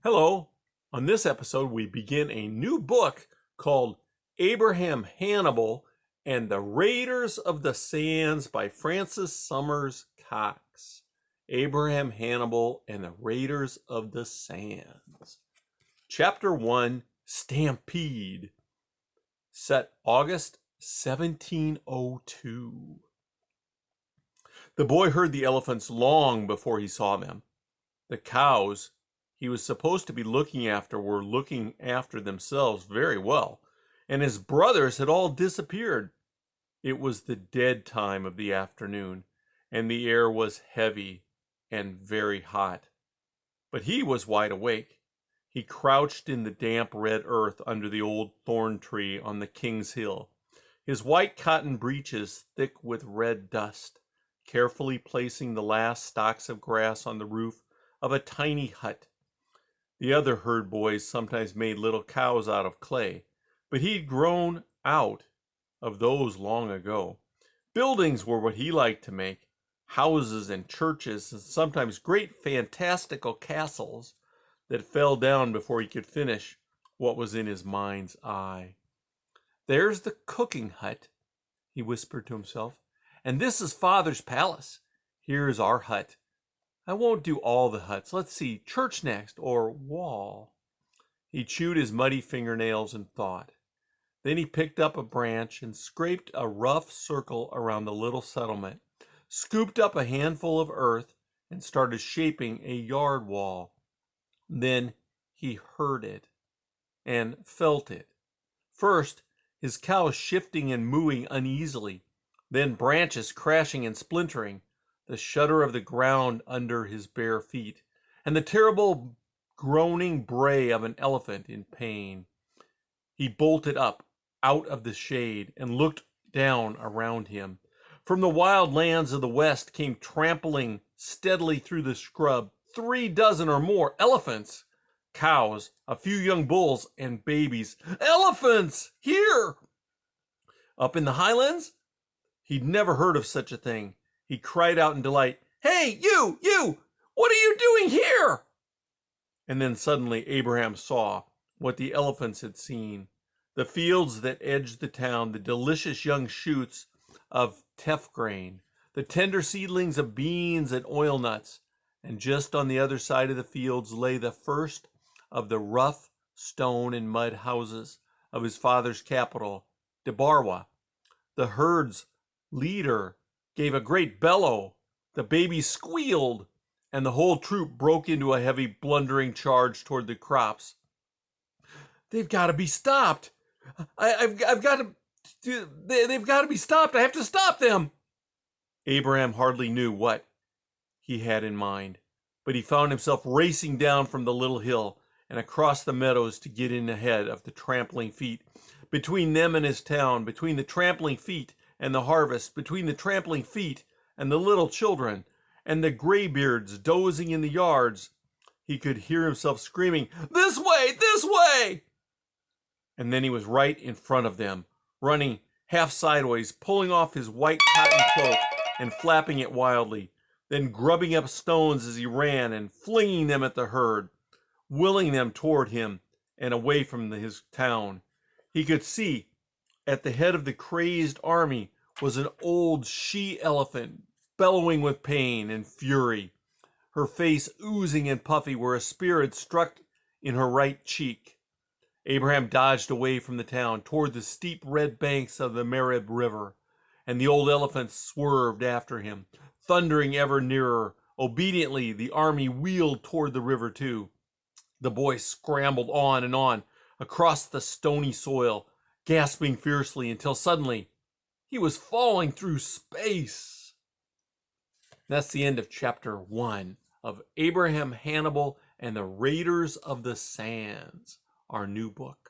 Hello. On this episode, we begin a new book called Abraham Hannibal and the Raiders of the Sands by Francis Summers Cox. Abraham Hannibal and the Raiders of the Sands. Chapter 1, Stampede. Set August 1702. The boy heard the elephants long before he saw them. The cows he was supposed to be looking after were looking after themselves very well, and his brothers had all disappeared. It was the dead time of the afternoon, and the air was heavy and very hot. But he was wide awake. He crouched in the damp red earth under the old thorn tree on the King's Hill, his white cotton breeches thick with red dust, carefully placing the last stalks of grass on the roof of a tiny hut. The other herd boys sometimes made little cows out of clay, but he'd grown out of those long ago. Buildings were what he liked to make, houses and churches, and sometimes great fantastical castles that fell down before he could finish what was in his mind's eye. "There's the cooking hut," he whispered to himself, "and this is Father's palace. Here's our hut. I won't do all the huts. Let's see, church next, or wall." He chewed his muddy fingernails and thought. Then he picked up a branch and scraped a rough circle around the little settlement, scooped up a handful of earth, and started shaping a yard wall. Then he heard it and felt it. First, his cows shifting and mooing uneasily, then branches crashing and splintering, the shudder of the ground under his bare feet, and the terrible groaning bray of an elephant in pain. He bolted up out of the shade and looked down around him. From the wild lands of the west came trampling steadily through the scrub 36 or more elephants, cows, a few young bulls, and babies. Elephants! Here! Up in the highlands? He'd never heard of such a thing. He cried out in delight, "Hey, you! What are you doing here?" And then suddenly Abraham saw what the elephants had seen. The fields that edged the town, the delicious young shoots of teff grain, the tender seedlings of beans and oil nuts, and just on the other side of the fields lay the first of the rough stone and mud houses of his father's capital, Debarwa. The herd's leader gave a great bellow, the babies squealed, and the whole troop broke into a heavy, blundering charge toward the crops. "They've got to be stopped. I've got to. They've got to be stopped. I have to stop them." Abraham hardly knew what he had in mind, but he found himself racing down from the little hill and across the meadows to get in ahead of the trampling feet. Between them and his town, between the trampling feet and the harvest, between the trampling feet and the little children, and the graybeards dozing in the yards, he could hear himself screaming, "This way! This way!" And then he was right in front of them, running half sideways, pulling off his white cotton cloak and flapping it wildly, then grubbing up stones as he ran and flinging them at the herd, willing them toward him and away from his town. He could see at the head of the crazed army was an old she-elephant, bellowing with pain and fury, her face oozing and puffy where a spear had struck in her right cheek. Abraham dodged away from the town toward the steep red banks of the Merib River, and the old elephant swerved after him, thundering ever nearer. Obediently, the army wheeled toward the river too. The boy scrambled on and on across the stony soil, gasping fiercely until suddenly he was falling through space. That's the end of chapter 1 of Abraham Hannibal and the Raiders of the Sands, our new book.